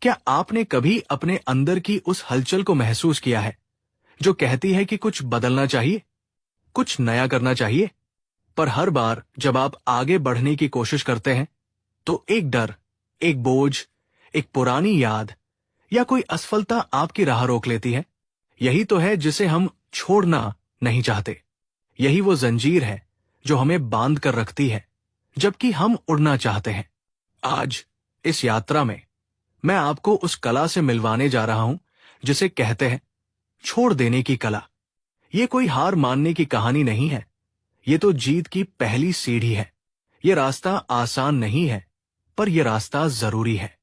क्या आपने कभी अपने अंदर की उस हलचल को महसूस किया है जो कहती है कि कुछ बदलना चाहिए, कुछ नया करना चाहिए? पर हर बार जब आप आगे बढ़ने की कोशिश करते हैं तो एक डर, एक बोझ, एक पुरानी याद या कोई असफलता आपकी राह रोक लेती है। यही तो है जिसे हम छोड़ना नहीं चाहते। यही वो जंजीर है जो हमें बांध कर रखती है, जबकि हम उड़ना चाहते हैं। आज इस यात्रा में मैं आपको उस कला से मिलवाने जा रहा हूं जिसे कहते हैं छोड़ देने की कला। ये कोई हार मानने की कहानी नहीं है, ये तो जीत की पहली सीढ़ी है। ये रास्ता आसान नहीं है, पर यह रास्ता जरूरी है,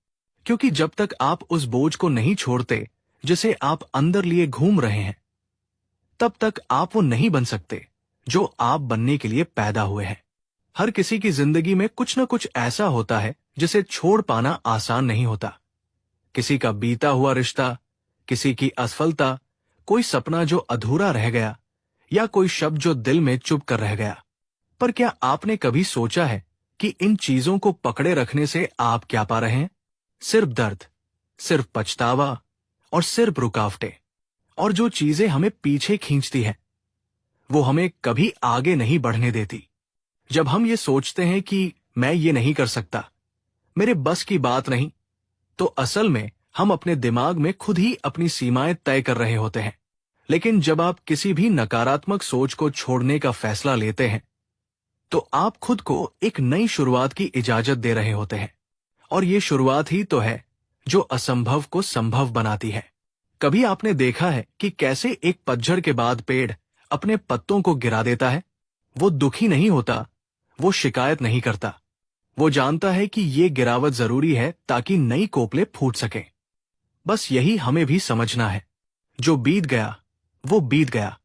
क्योंकि जब तक आप उस बोझ को नहीं छोड़ते जिसे आप अंदर लिए घूम रहे हैं, तब तक आप वो नहीं बन सकते जो आप बनने के लिए पैदा हुए हैं। हर किसी की जिंदगी में कुछ न कुछ ऐसा होता है जिसे छोड़ पाना आसान नहीं होता। किसी का बीता हुआ रिश्ता, किसी की असफलता, कोई सपना जो अधूरा रह गया, या कोई शब्द जो दिल में चुप कर रह गया। पर क्या आपने कभी सोचा है कि इन चीजों को पकड़े रखने से आप क्या पा रहे हैं? सिर्फ दर्द, सिर्फ पछतावा और सिर्फ रुकावटें। और जो चीजें हमें पीछे खींचती हैं, वो हमें कभी आगे नहीं बढ़ने देती। जब हम ये सोचते हैं कि मैं ये नहीं कर सकता, मेरे बस की बात नहीं, तो असल में हम अपने दिमाग में खुद ही अपनी सीमाएं तय कर रहे होते हैं। लेकिन जब आप किसी भी नकारात्मक सोच को छोड़ने का फैसला लेते हैं, तो आप खुद को एक नई शुरुआत की इजाजत दे रहे होते हैं। और ये शुरुआत ही तो है जो असंभव को संभव बनाती है। कभी आपने देखा है कि कैसे एक पतझड़ के बाद पेड़ अपने पत्तों को गिरा देता है? वो दुखी नहीं होता, वो शिकायत नहीं करता, वो जानता है कि ये गिरावट जरूरी है ताकि नई कोपले फूट सकें। बस यही हमें भी समझना है। जो बीत गया वो बीत गया,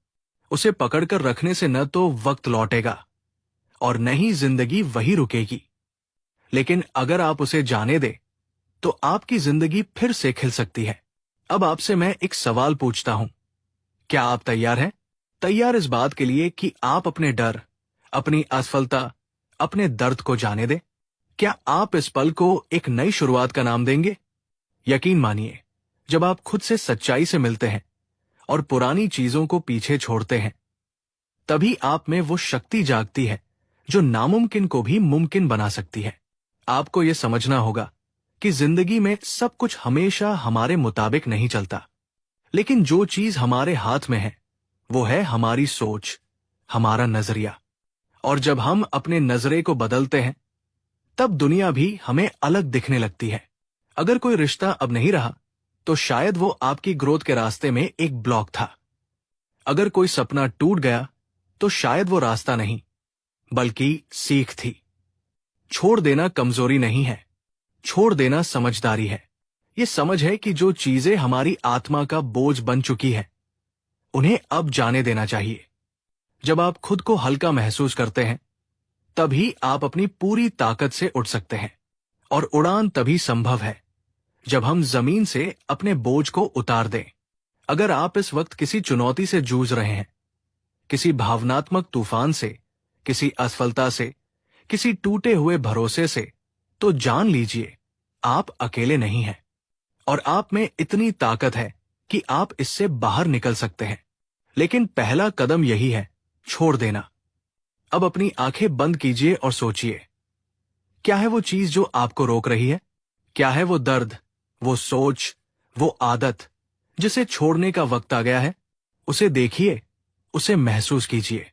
उसे पकड़कर रखने से न तो वक्त लौटेगा और न ही जिंदगी वही रुकेगी। लेकिन अगर आप उसे जाने दें तो आपकी जिंदगी फिर से खिल सकती है। अब आपसे मैं एक सवाल पूछता हूं, क्या आप तैयार हैं? तैयार इस बात के लिए कि आप अपने डर, अपनी असफलता, अपने दर्द को जाने दें? क्या आप इस पल को एक नई शुरुआत का नाम देंगे? यकीन मानिए, जब आप खुद से सच्चाई से मिलते हैं और पुरानी चीजों को पीछे छोड़ते हैं, तभी आप में वो शक्ति जागती है जो नामुमकिन को भी मुमकिन बना सकती है। आपको यह समझना होगा कि जिंदगी में सब कुछ हमेशा हमारे मुताबिक नहीं चलता, लेकिन जो चीज हमारे हाथ में है वो है हमारी सोच, हमारा नजरिया। और जब हम अपने नजरे को बदलते हैं, तब दुनिया भी हमें अलग दिखने लगती है। अगर कोई रिश्ता अब नहीं रहा, तो शायद वो आपकी ग्रोथ के रास्ते में एक ब्लॉक था। अगर कोई सपना टूट गया, तो शायद वो रास्ता नहीं, बल्कि सीख थी। छोड़ देना कमजोरी नहीं है, छोड़ देना समझदारी है। ये समझ है कि जो चीजें हमारी आत्मा का बोझ बन चुकी है, उन्हें अब जाने देना चाहिए। जब आप खुद को हल्का महसूस करते हैं, तभी आप अपनी पूरी ताकत से उड़ सकते हैं। और उड़ान तभी संभव है जब हम जमीन से अपने बोझ को उतार दें। अगर आप इस वक्त किसी चुनौती से जूझ रहे हैं, किसी भावनात्मक तूफान से, किसी असफलता से, किसी टूटे हुए भरोसे से, तो जान लीजिए आप अकेले नहीं हैं। और आप में इतनी ताकत है कि आप इससे बाहर निकल सकते हैं। लेकिन पहला कदम यही है, छोड़ देना। अब अपनी आंखें बंद कीजिए और सोचिए, क्या है वो चीज जो आपको रोक रही है? क्या है वो दर्द, वो सोच, वो आदत जिसे छोड़ने का वक्त आ गया है? उसे देखिए, उसे महसूस कीजिए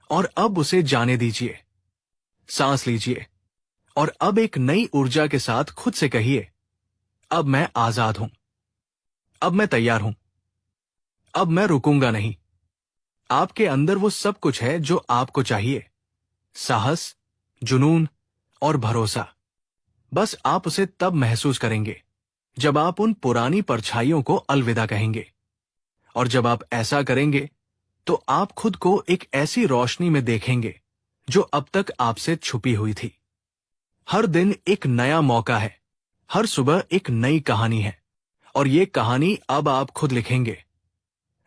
और अब उसे जाने दीजिए। सांस लीजिए और अब एक नई ऊर्जा के साथ खुद से कहिए, अब मैं आजाद हूं, अब मैं तैयार हूं, अब मैं रुकूंगा नहीं। आपके अंदर वो सब कुछ है जो आपको चाहिए, साहस, जुनून और भरोसा। बस आप उसे तब महसूस करेंगे जब आप उन पुरानी परछाइयों को अलविदा कहेंगे। और जब आप ऐसा करेंगे, तो आप खुद को एक ऐसी रोशनी में देखेंगे जो अब तक आपसे छुपी हुई थी। हर दिन एक नया मौका है, हर सुबह एक नई कहानी है, और ये कहानी अब आप खुद लिखेंगे,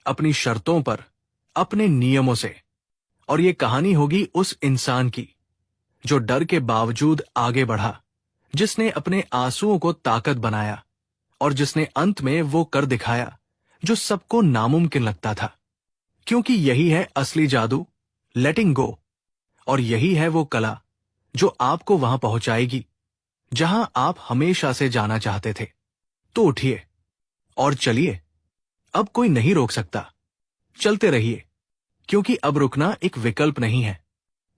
अपनी शर्तों पर, अपने नियमों से। और ये कहानी होगी उस इंसान की जो डर के बावजूद आगे बढ़ा, जिसने अपने आंसुओं को ताकत बनाया और जिसने अंत में वो कर दिखाया जो सबको नामुमकिन लगता था। क्योंकि यही है असली जादू, लेटिंग गो। और यही है वो कला जो आपको वहां पहुंचाएगी जहां आप हमेशा से जाना चाहते थे। तो उठिए और चलिए, अब कोई नहीं रोक सकता। चलते रहिए, क्योंकि अब रुकना एक विकल्प नहीं है।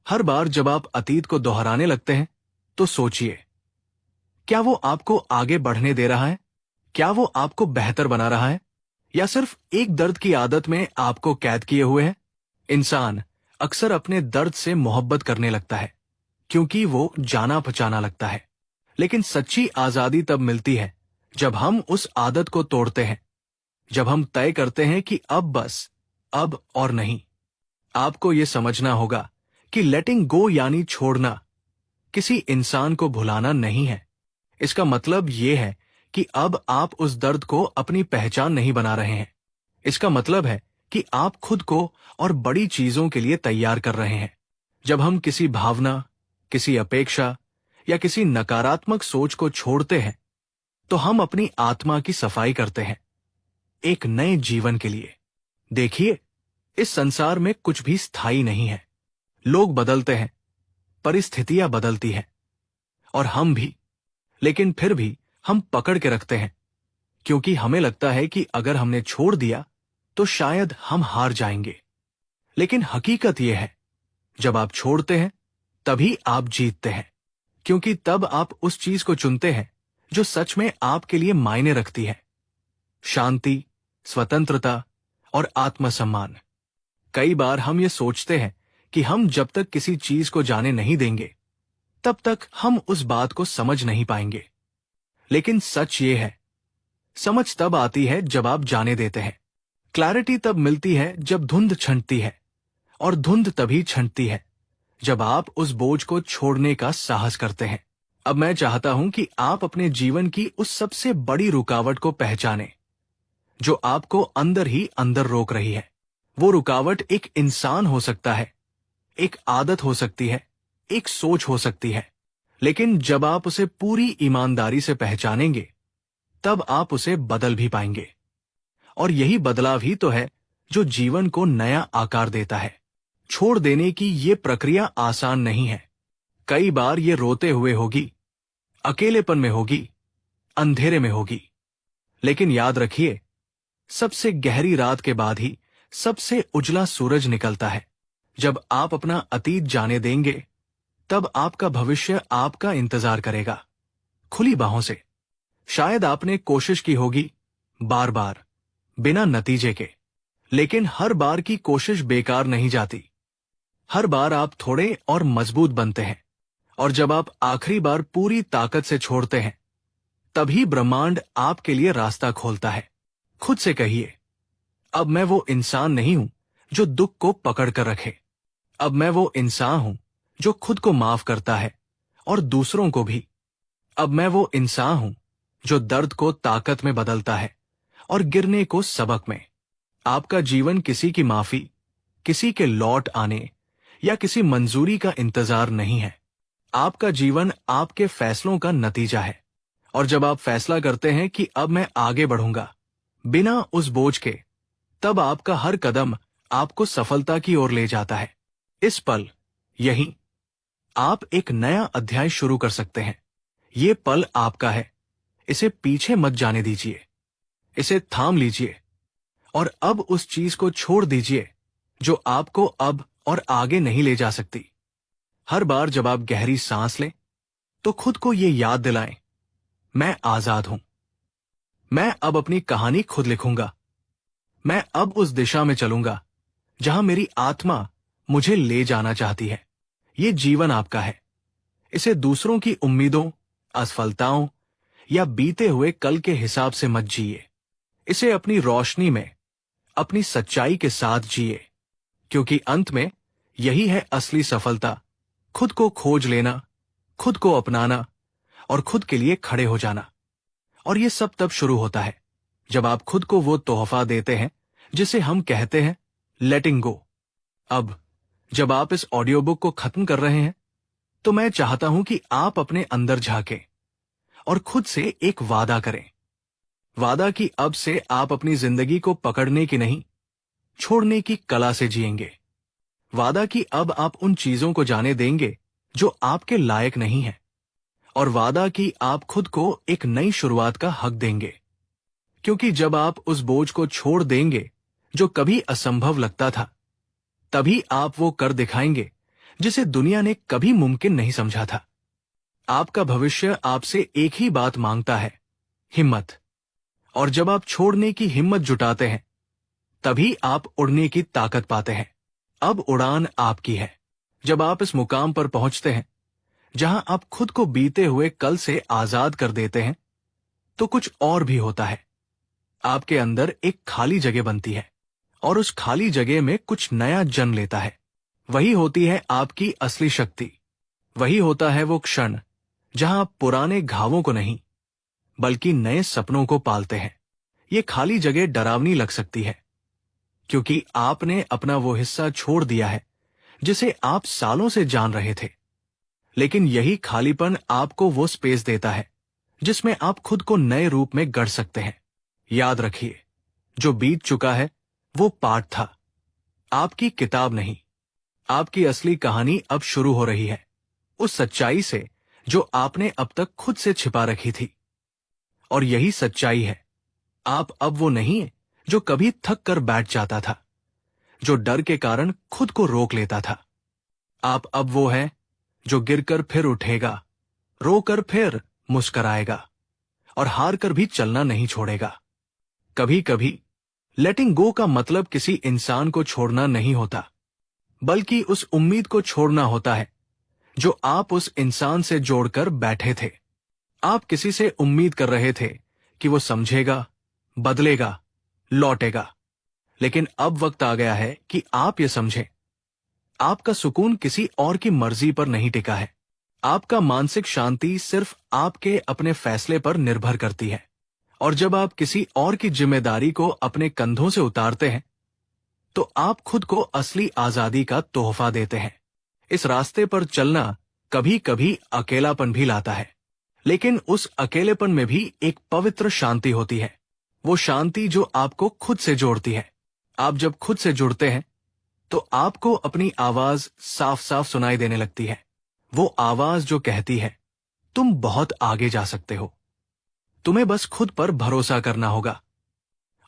हर बार जब आप अतीत को दोहराने लगते हैं तो सोचिए, क्या वो आपको आगे बढ़ने दे रहा है? क्या वो आपको बेहतर बना रहा है, या सिर्फ एक दर्द की आदत में आपको कैद किए हुए है? इंसान अक्सर अपने दर्द से मोहब्बत करने लगता है क्योंकि वो जाना पहचाना लगता है। लेकिन सच्ची आजादी तब मिलती है जब हम उस आदत को तोड़ते हैं, जब हम तय करते हैं कि अब बस, अब और नहीं। आपको यह समझना होगा कि लेटिंग गो यानी छोड़ना किसी इंसान को भुलाना नहीं है। इसका मतलब यह है कि अब आप उस दर्द को अपनी पहचान नहीं बना रहे हैं। इसका मतलब है कि आप खुद को और बड़ी चीजों के लिए तैयार कर रहे हैं। जब हम किसी भावना, किसी अपेक्षा या किसी नकारात्मक सोच को छोड़ते हैं तो हम अपनी आत्मा की सफाई करते हैं, एक नए जीवन के लिए। देखिए, इस संसार में कुछ भी स्थायी नहीं है। लोग बदलते हैं, परिस्थितियां बदलती हैं, और हम भी। लेकिन फिर भी हम पकड़ के रखते हैं क्योंकि हमें लगता है कि अगर हमने छोड़ दिया तो शायद हम हार जाएंगे। लेकिन हकीकत यह है, जब आप छोड़ते हैं तभी आप जीतते हैं, क्योंकि तब आप उस चीज को चुनते हैं जो सच में आपके लिए मायने रखती है। शांति, स्वतंत्रता और आत्मसम्मान। कई बार हम ये सोचते हैं कि हम जब तक किसी चीज को जाने नहीं देंगे तब तक हम उस बात को समझ नहीं पाएंगे। लेकिन सच ये है, समझ तब आती है जब आप जाने देते हैं। क्लैरिटी तब मिलती है जब धुंध छंटती है, और धुंध तभी छंटती है जब आप उस बोझ को छोड़ने का साहस करते हैं। अब मैं चाहता हूं कि आप अपने जीवन की उस सबसे बड़ी रुकावट को पहचानें जो आपको अंदर ही अंदर रोक रही है। वो रुकावट एक इंसान हो सकता है, एक आदत हो सकती है, एक सोच हो सकती है। लेकिन जब आप उसे पूरी ईमानदारी से पहचानेंगे तब आप उसे बदल भी पाएंगे। और यही बदलाव ही तो है जो जीवन को नया आकार देता है। छोड़ देने की ये प्रक्रिया आसान नहीं है। कई बार ये रोते हुए होगी, अकेलेपन में होगी, अंधेरे में होगी। लेकिन याद रखिए, सबसे गहरी रात के बाद ही सबसे उजला सूरज निकलता है। जब आप अपना अतीत जाने देंगे तब आपका भविष्य आपका इंतजार करेगा, खुली बाहों से। शायद आपने कोशिश की होगी बार बार, बिना नतीजे के, लेकिन हर बार की कोशिश बेकार नहीं जाती। हर बार आप थोड़े और मजबूत बनते हैं, और जब आप आखिरी बार पूरी ताकत से छोड़ते हैं तभी ब्रह्मांड आपके लिए रास्ता खोलता है। खुद से कहिए, अब मैं वो इंसान नहीं हूं जो दुख को पकड़ कर रखे। अब मैं वो इंसान हूं जो खुद को माफ करता है और दूसरों को भी। अब मैं वो इंसान हूं जो दर्द को ताकत में बदलता है और गिरने को सबक में। आपका जीवन किसी की माफी, किसी के लौट आने या किसी मंजूरी का इंतजार नहीं है। आपका जीवन आपके फैसलों का नतीजा है। और जब आप फैसला करते हैं कि अब मैं आगे बढ़ूंगा बिना उस बोझ के, तब आपका हर कदम आपको सफलता की ओर ले जाता है। इस पल, यहीं, आप एक नया अध्याय शुरू कर सकते हैं। ये पल आपका है। इसे पीछे मत जाने दीजिए। इसे थाम लीजिए और अब उस चीज को छोड़ दीजिए जो आपको अब और आगे नहीं ले जा सकती। हर बार जब आप गहरी सांस लें तो खुद को ये याद दिलाएं, मैं आजाद हूं। मैं अब अपनी कहानी खुद लिखूंगा। मैं अब उस दिशा में चलूंगा जहां मेरी आत्मा मुझे ले जाना चाहती है। ये जीवन आपका है। इसे दूसरों की उम्मीदों, असफलताओं या बीते हुए कल के हिसाब से मत जिए। इसे अपनी रोशनी में, अपनी सच्चाई के साथ जिए, क्योंकि अंत में यही है असली सफलता। खुद को खोज लेना, खुद को अपनाना और खुद के लिए खड़े हो जाना। और ये सब तब शुरू होता है जब आप खुद को वो तोहफा देते हैं जिसे हम कहते हैं लेटिंग गो। अब जब आप इस ऑडियो बुक को खत्म कर रहे हैं तो मैं चाहता हूं कि आप अपने अंदर झांकें और खुद से एक वादा करें। वादा कि अब से आप अपनी जिंदगी को पकड़ने की नहीं, छोड़ने की कला से जिएंगे। वादा कि अब आप उन चीजों को जाने देंगे जो आपके लायक नहीं है। और वादा कि आप खुद को एक नई शुरुआत का हक देंगे। क्योंकि जब आप उस बोझ को छोड़ देंगे जो कभी असंभव लगता था, तभी आप वो कर दिखाएंगे जिसे दुनिया ने कभी मुमकिन नहीं समझा था। आपका भविष्य आपसे एक ही बात मांगता है, हिम्मत। और जब आप छोड़ने की हिम्मत जुटाते हैं, तभी आप उड़ने की ताकत पाते हैं। अब उड़ान आपकी है। जब आप इस मुकाम पर पहुंचते हैं जहां आप खुद को बीते हुए कल से आजाद कर देते हैं, तो कुछ और भी होता है। आपके अंदर एक खाली जगह बनती है और उस खाली जगह में कुछ नया जन्म लेता है। वही होती है आपकी असली शक्ति। वही होता है वो क्षण जहां आप पुराने घावों को नहीं, बल्कि नए सपनों को पालते हैं। ये खाली जगह डरावनी लग सकती है, क्योंकि आपने अपना वो हिस्सा छोड़ दिया है जिसे आप सालों से जान रहे थे। लेकिन यही खालीपन आपको वो स्पेस देता है जिसमें आप खुद को नए रूप में गढ़ सकते हैं। याद रखिए, जो बीत चुका है वो पाठ था, आपकी किताब नहीं। आपकी असली कहानी अब शुरू हो रही है, उस सच्चाई से जो आपने अब तक खुद से छिपा रखी थी। और यही सच्चाई है, आप अब वो नहीं है जो कभी थक कर बैठ जाता था, जो डर के कारण खुद को रोक लेता था। आप अब वो है जो गिरकर फिर उठेगा, रोकर फिर मुस्कराएगा और हार कर भी चलना नहीं छोड़ेगा। कभी कभी लेटिंग गो का मतलब किसी इंसान को छोड़ना नहीं होता, बल्कि उस उम्मीद को छोड़ना होता है जो आप उस इंसान से जोड़कर बैठे थे। आप किसी से उम्मीद कर रहे थे कि वो समझेगा, बदलेगा, लौटेगा। लेकिन अब वक्त आ गया है कि आप ये समझें, आपका सुकून किसी और की मर्जी पर नहीं टिका है। आपका मानसिक शांति सिर्फ आपके अपने फैसले पर निर्भर करती है। और जब आप किसी और की जिम्मेदारी को अपने कंधों से उतारते हैं, तो आप खुद को असली आजादी का तोहफा देते हैं। इस रास्ते पर चलना कभी कभी अकेलापन भी लाता है, लेकिन उस अकेलेपन में भी एक पवित्र शांति होती है। वो शांति जो आपको खुद से जोड़ती है। आप जब खुद से जुड़ते हैं, तो आपको अपनी आवाज साफ साफ सुनाई देने लगती है। वो आवाज जो कहती है, तुम बहुत आगे जा सकते हो, तुम्हें बस खुद पर भरोसा करना होगा।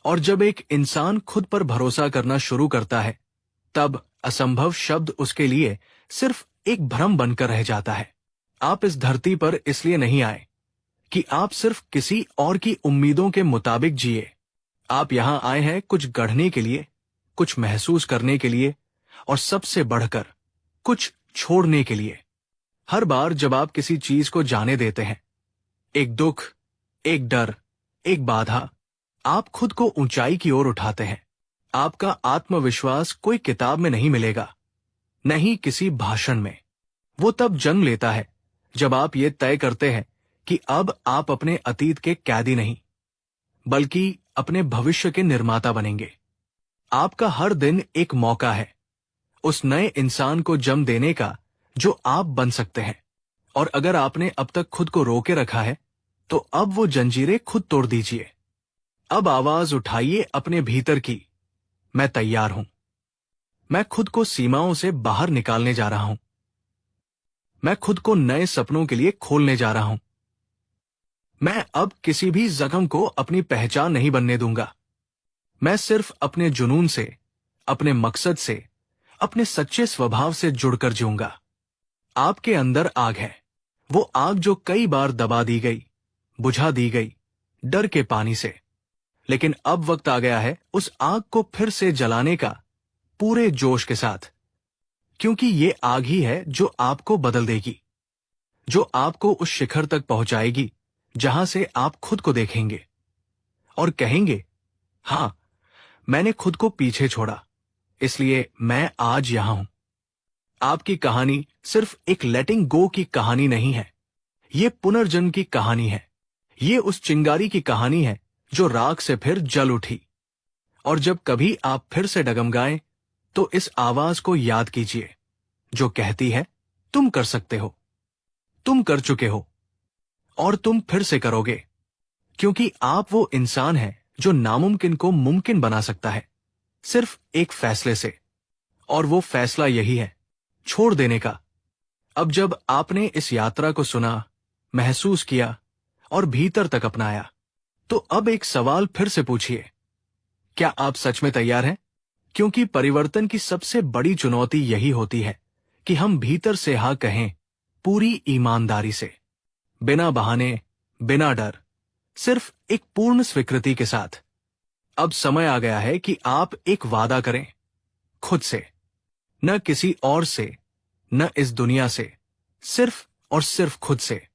और जब एक इंसान खुद पर भरोसा करना शुरू करता है, तब असंभव शब्द उसके लिए सिर्फ एक भ्रम बनकर रह जाता है। आप इस धरती पर इसलिए नहीं आए कि आप सिर्फ किसी और की उम्मीदों के मुताबिक जिए। आप यहां आए हैं कुछ गढ़ने के लिए, कुछ महसूस करने के लिए, और सबसे बढ़कर कुछ छोड़ने के लिए। हर बार जब आप किसी चीज को जाने देते हैं, एक दुख, एक डर, एक बाधा, आप खुद को ऊंचाई की ओर उठाते हैं। आपका आत्मविश्वास कोई किताब में नहीं मिलेगा, नहीं किसी भाषण में। वो तब जन्म लेता है जब आप ये तय करते हैं कि अब आप अपने अतीत के कैदी नहीं, बल्कि अपने भविष्य के निर्माता बनेंगे। आपका हर दिन एक मौका है उस नए इंसान को जन्म देने का जो आप बन सकते हैं। और अगर आपने अब तक खुद को रोके रखा है, तो अब वो जंजीरें खुद तोड़ दीजिए। अब आवाज उठाइए अपने भीतर की, मैं तैयार हूं। मैं खुद को सीमाओं से बाहर निकालने जा रहा हूं। मैं खुद को नए सपनों के लिए खोलने जा रहा हूं। मैं अब किसी भी जख्म को अपनी पहचान नहीं बनने दूंगा। मैं सिर्फ अपने जुनून से, अपने मकसद से, अपने सच्चे स्वभाव से जुड़कर जीऊंगा। आपके अंदर आग है, वो आग जो कई बार दबा दी गई, बुझा दी गई डर के पानी से। लेकिन अब वक्त आ गया है उस आग को फिर से जलाने का, पूरे जोश के साथ। क्योंकि ये आग ही है जो आपको बदल देगी, जो आपको उस शिखर तक पहुंचाएगी जहां से आप खुद को देखेंगे और कहेंगे, हां, मैंने खुद को पीछे छोड़ा, इसलिए मैं आज यहां हूं। आपकी कहानी सिर्फ एक लेटिंग गो की कहानी नहीं है, ये पुनर्जन्म की कहानी है। ये उस चिंगारी की कहानी है जो राख से फिर जल उठी। और जब कभी आप फिर से डगमगाएं, तो इस आवाज को याद कीजिए जो कहती है, तुम कर सकते हो, तुम कर चुके हो, और तुम फिर से करोगे। क्योंकि आप वो इंसान हैं जो नामुमकिन को मुमकिन बना सकता है, सिर्फ एक फैसले से। और वो फैसला यही है, छोड़ देने का। अब जब आपने इस यात्रा को सुना, महसूस किया और भीतर तक अपनाया, तो अब एक सवाल फिर से पूछिए, क्या आप सच में तैयार हैं? क्योंकि परिवर्तन की सबसे बड़ी चुनौती यही होती है कि हम भीतर से हाँ कहें, पूरी ईमानदारी से, बिना बहाने, बिना डर, सिर्फ एक पूर्ण स्वीकृति के साथ। अब समय आ गया है कि आप एक वादा करें, खुद से, न किसी और से, न इस दुनिया से, सिर्फ और सिर्फ खुद से।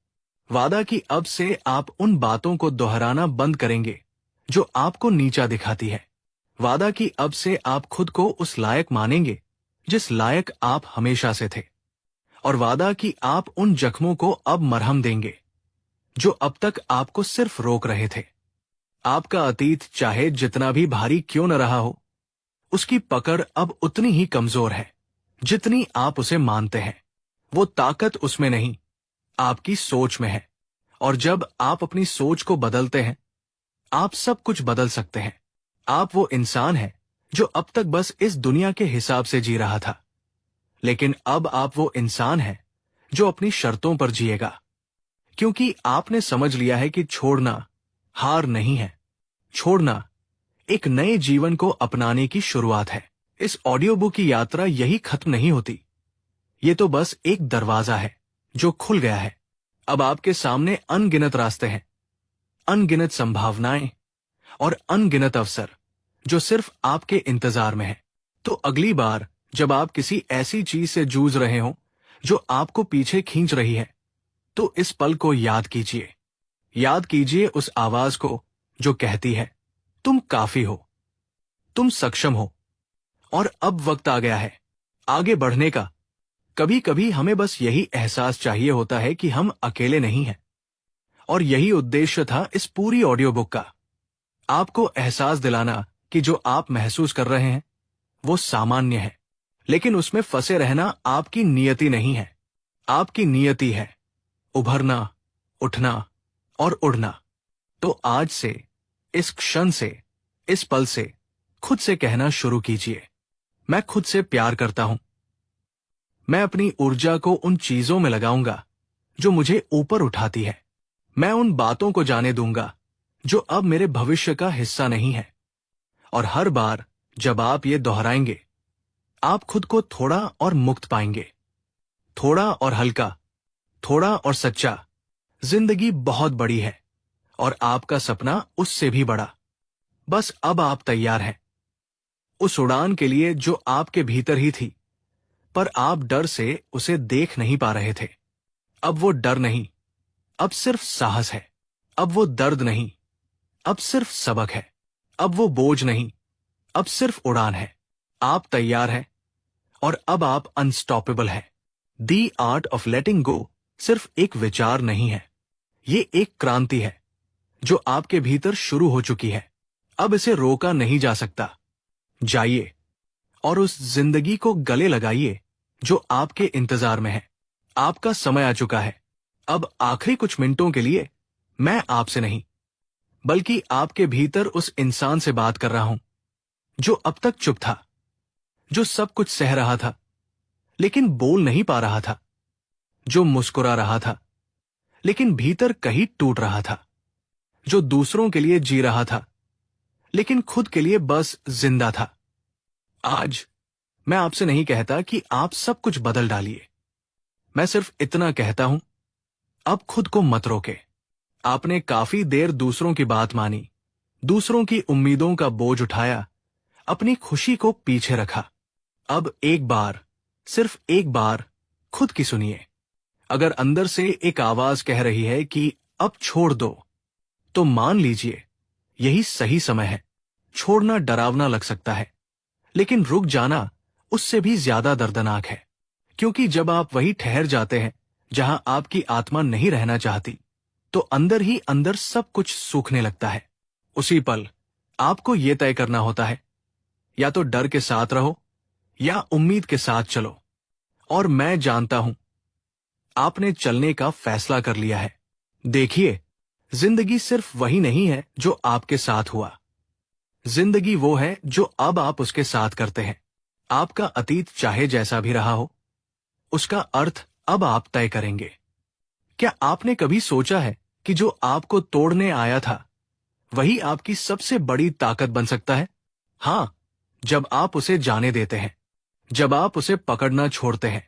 वादा कि अब से आप उन बातों को दोहराना बंद करेंगे जो आपको नीचा दिखाती है। वादा कि अब से आप खुद को उस लायक मानेंगे जिस लायक आप हमेशा से थे। और वादा कि आप उन जख्मों को अब मरहम देंगे जो अब तक आपको सिर्फ रोक रहे थे। आपका अतीत चाहे जितना भी भारी क्यों न रहा हो, उसकी पकड़ अब उतनी ही कमजोर है जितनी आप उसे मानते हैं। वो ताकत उसमें नहीं, आपकी सोच में है। और जब आप अपनी सोच को बदलते हैं, आप सब कुछ बदल सकते हैं। आप वो इंसान हैं जो अब तक बस इस दुनिया के हिसाब से जी रहा था, लेकिन अब आप वो इंसान हैं जो अपनी शर्तों पर जिएगा। क्योंकि आपने समझ लिया है कि छोड़ना हार नहीं है, छोड़ना एक नए जीवन को अपनाने की शुरुआत है। इस ऑडियो बुक की यात्रा यही खत्म नहीं होती। ये तो बस एक दरवाजा है जो खुल गया है। अब आपके सामने अनगिनत रास्ते हैं, अनगिनत संभावनाएं और अनगिनत अवसर जो सिर्फ आपके इंतजार में है। तो अगली बार जब आप किसी ऐसी चीज से जूझ रहे हो जो आपको पीछे खींच रही है, तो इस पल को याद कीजिए। याद कीजिए उस आवाज को जो कहती है, तुम काफी हो, तुम सक्षम हो, और अब वक्त आ गया है आगे बढ़ने का। कभी कभी हमें बस यही एहसास चाहिए होता है कि हम अकेले नहीं हैं। और यही उद्देश्य था इस पूरी ऑडियो बुक का, आपको एहसास दिलाना कि जो आप महसूस कर रहे हैं वो सामान्य है, लेकिन उसमें फंसे रहना आपकी नियति नहीं है। आपकी नियति है उभरना, उठना और उड़ना। तो आज से, इस क्षण से, इस पल से खुद से कहना शुरू कीजिए, मैं खुद से प्यार करता हूं। मैं अपनी ऊर्जा को उन चीजों में लगाऊंगा जो मुझे ऊपर उठाती है। मैं उन बातों को जाने दूंगा जो अब मेरे भविष्य का हिस्सा नहीं है। और हर बार जब आप ये दोहराएंगे, आप खुद को थोड़ा और मुक्त पाएंगे, थोड़ा और हल्का, थोड़ा और सच्चा। जिंदगी बहुत बड़ी है और आपका सपना उससे भी बड़ा। बस अब आप तैयार हैं उस उड़ान के लिए जो आपके भीतर ही थी, पर आप डर से उसे देख नहीं पा रहे थे। अब वो डर नहीं, अब सिर्फ साहस है। अब वो दर्द नहीं, अब सिर्फ सबक है। अब वो बोझ नहीं, अब सिर्फ उड़ान है। आप तैयार हैं और अब आप अनस्टॉपेबल हैं। दी आर्ट ऑफ लेटिंग गो सिर्फ एक विचार नहीं है, ये एक क्रांति है जो आपके भीतर शुरू हो चुकी है। अब इसे रोका नहीं जा सकता। जाइए और उस जिंदगी को गले लगाइए जो आपके इंतजार में है। आपका समय आ चुका है। अब आखिरी कुछ मिनटों के लिए मैं आपसे नहीं, बल्कि आपके भीतर उस इंसान से बात कर रहा हूं जो अब तक चुप था, जो सब कुछ सह रहा था लेकिन बोल नहीं पा रहा था, जो मुस्कुरा रहा था लेकिन भीतर कहीं टूट रहा था, जो दूसरों के लिए जी रहा था लेकिन खुद के लिए बस जिंदा था। आज मैं आपसे नहीं कहता कि आप सब कुछ बदल डालिए। मैं सिर्फ इतना कहता हूं, अब खुद को मत रोके। आपने काफी देर दूसरों की बात मानी, दूसरों की उम्मीदों का बोझ उठाया, अपनी खुशी को पीछे रखा। अब एक बार, सिर्फ एक बार खुद की सुनिए। अगर अंदर से एक आवाज कह रही है कि अब छोड़ दो, तो मान लीजिए यही सही समय है। छोड़ना डरावना लग सकता है, लेकिन रुक जाना उससे भी ज्यादा दर्दनाक है। क्योंकि जब आप वही ठहर जाते हैं जहां आपकी आत्मा नहीं रहना चाहती, तो अंदर ही अंदर सब कुछ सूखने लगता है। उसी पल आपको यह तय करना होता है, या तो डर के साथ रहो या उम्मीद के साथ चलो। और मैं जानता हूं आपने चलने का फैसला कर लिया है। देखिए, जिंदगी सिर्फ वही नहीं है जो आपके साथ हुआ। जिंदगी वो है जो अब आप उसके साथ करते हैं। आपका अतीत चाहे जैसा भी रहा हो, उसका अर्थ अब आप तय करेंगे। क्या आपने कभी सोचा है कि जो आपको तोड़ने आया था वही आपकी सबसे बड़ी ताकत बन सकता है? हाँ, जब आप उसे जाने देते हैं, जब आप उसे पकड़ना छोड़ते हैं।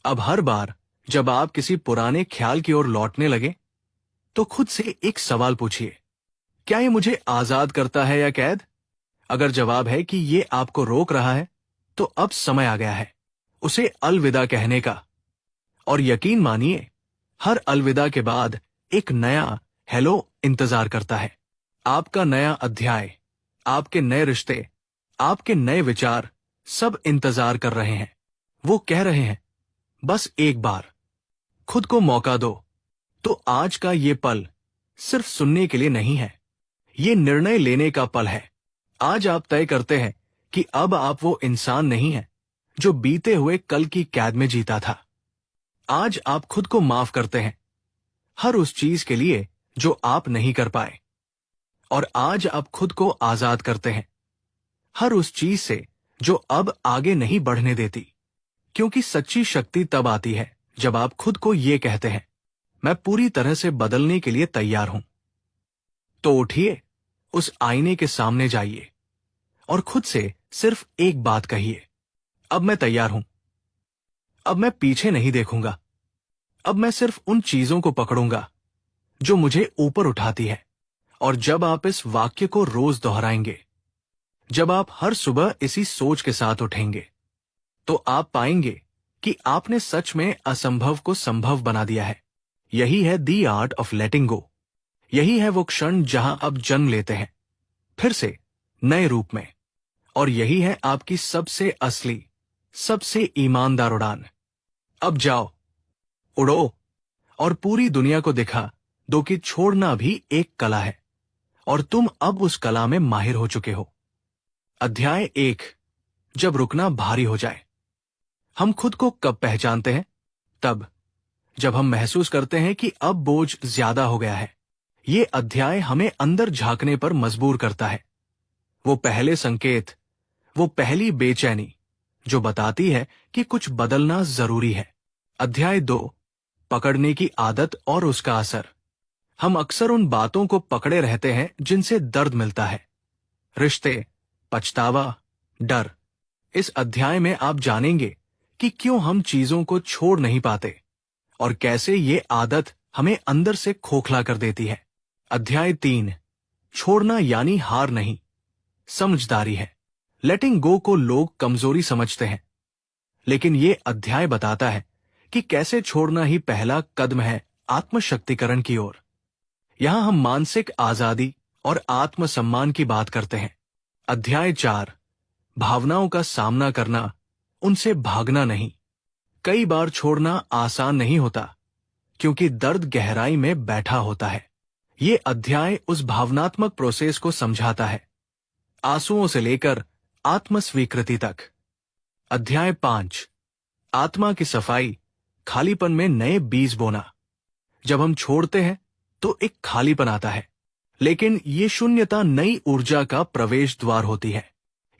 अब हर बार जब आप किसी पुराने ख्याल की ओर लौटने लगे, तो खुद से एक सवाल पूछिए, क्या ये मुझे आजाद करता है या कैद? अगर जवाब है कि ये आपको रोक रहा है, तो अब समय आ गया है उसे अलविदा कहने का। और यकीन मानिए, हर अलविदा के बाद एक नया हेलो इंतजार करता है। आपका नया अध्याय, आपके नए रिश्ते, आपके नए विचार सब इंतजार कर रहे हैं। वो कह रहे हैं, बस एक बार खुद को मौका दो। तो आज का ये पल सिर्फ सुनने के लिए नहीं है, ये निर्णय लेने का पल है। आज आप तय करते हैं कि अब आप वो इंसान नहीं हैं जो बीते हुए कल की कैद में जीता था। आज आप खुद को माफ करते हैं हर उस चीज के लिए जो आप नहीं कर पाए। और आज आप खुद को आजाद करते हैं हर उस चीज से जो अब आगे नहीं बढ़ने देती। क्योंकि सच्ची शक्ति तब आती है जब आप खुद को ये कहते हैं, मैं पूरी तरह से बदलने के लिए तैयार हूं। तो उठिए, उस आईने के सामने जाइए और खुद से सिर्फ एक बात कहिए, अब मैं तैयार हूं। अब मैं पीछे नहीं देखूंगा। अब मैं सिर्फ उन चीजों को पकड़ूंगा जो मुझे ऊपर उठाती है। और जब आप इस वाक्य को रोज दोहराएंगे, जब आप हर सुबह इसी सोच के साथ उठेंगे, तो आप पाएंगे कि आपने सच में असंभव को संभव बना दिया है। यही है दी आर्ट ऑफ लेटिंग गो। यही है वो क्षण जहां आप जन्म लेते हैं, फिर से नए रूप में। और यही है आपकी सबसे असली, सबसे ईमानदार उड़ान। अब जाओ, उड़ो और पूरी दुनिया को दिखा दो कि छोड़ना भी एक कला है और तुम अब उस कला में माहिर हो चुके हो। अध्याय 1, जब रुकना भारी हो जाए। हम खुद को कब पहचानते हैं? तब जब हम महसूस करते हैं कि अब बोझ ज्यादा हो गया है। ये अध्याय हमें अंदर झांकने पर मजबूर करता है। वो पहले संकेत, वो पहली बेचैनी जो बताती है कि कुछ बदलना जरूरी है। अध्याय 2, पकड़ने की आदत और उसका असर। हम अक्सर उन बातों को पकड़े रहते हैं जिनसे दर्द मिलता है। रिश्ते, पछतावा, डर। इस अध्याय में आप जानेंगे कि क्यों हम चीजों को छोड़ नहीं पाते और कैसे ये आदत हमें अंदर से खोखला कर देती है। अध्याय 3, छोड़ना यानी हार नहीं, समझदारी है। लेटिंग गो को लोग कमजोरी समझते हैं, लेकिन ये अध्याय बताता है कि कैसे छोड़ना ही पहला कदम है आत्मशक्तिकरण की ओर। यहां हम मानसिक आजादी और आत्मसम्मान की बात करते हैं। अध्याय 4, भावनाओं का सामना करना, उनसे भागना नहीं। कई बार छोड़ना आसान नहीं होता क्योंकि दर्द गहराई में बैठा होता है। ये अध्याय उस भावनात्मक प्रोसेस को समझाता है, आंसुओं से लेकर आत्मस्वीकृति तक। अध्याय 5, आत्मा की सफाई, खालीपन में नए बीज बोना। जब हम छोड़ते हैं तो एक खालीपन आता है, लेकिन ये शून्यता नई ऊर्जा का प्रवेश द्वार होती है।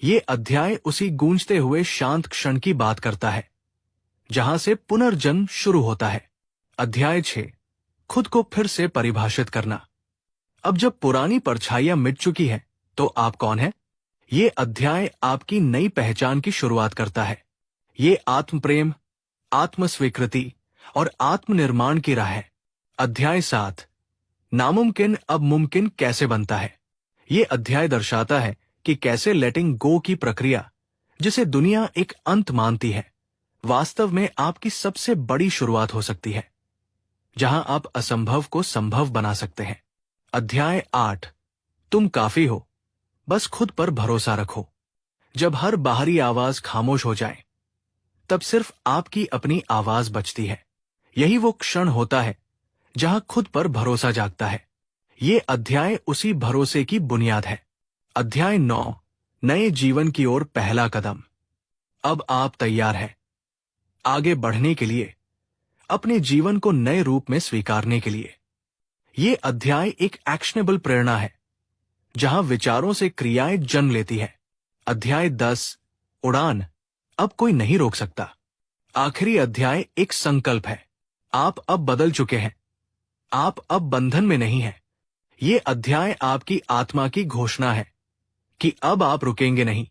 ये अध्याय उसी गूंजते हुए शांत क्षण की बात करता है जहां से पुनर्जन्म शुरू होता है। अध्याय 6, खुद को फिर से परिभाषित करना। अब जब पुरानी परछाइयां मिट चुकी हैं, तो आप कौन हैं? ये अध्याय आपकी नई पहचान की शुरुआत करता है। ये आत्मप्रेम, आत्मस्वीकृति और आत्मनिर्माण की राह है। अध्याय 7, नामुमकिन अब मुमकिन कैसे बनता है। ये अध्याय दर्शाता है कि कैसे लेटिंग गो की प्रक्रिया, जिसे दुनिया एक अंत मानती है, वास्तव में आपकी सबसे बड़ी शुरुआत हो सकती है, जहां आप असंभव को संभव बना सकते हैं। अध्याय 8, तुम काफी हो, बस खुद पर भरोसा रखो। जब हर बाहरी आवाज खामोश हो जाए, तब सिर्फ आपकी अपनी आवाज बचती है। यही वो क्षण होता है जहां खुद पर भरोसा जागता है। ये अध्याय उसी भरोसे की बुनियाद है। अध्याय 9, नए जीवन की ओर पहला कदम। अब आप तैयार हैं आगे बढ़ने के लिए, अपने जीवन को नए रूप में स्वीकारने के लिए। ये अध्याय एक एक्शनेबल प्रेरणा है जहां विचारों से क्रियाएं जन्म लेती है। अध्याय 10 उड़ान, अब कोई नहीं रोक सकता। आखिरी अध्याय एक संकल्प है। आप अब बदल चुके हैं। आप अब बंधन में नहीं हैं। ये अध्याय आपकी आत्मा की घोषणा है कि अब आप रुकेंगे नहीं।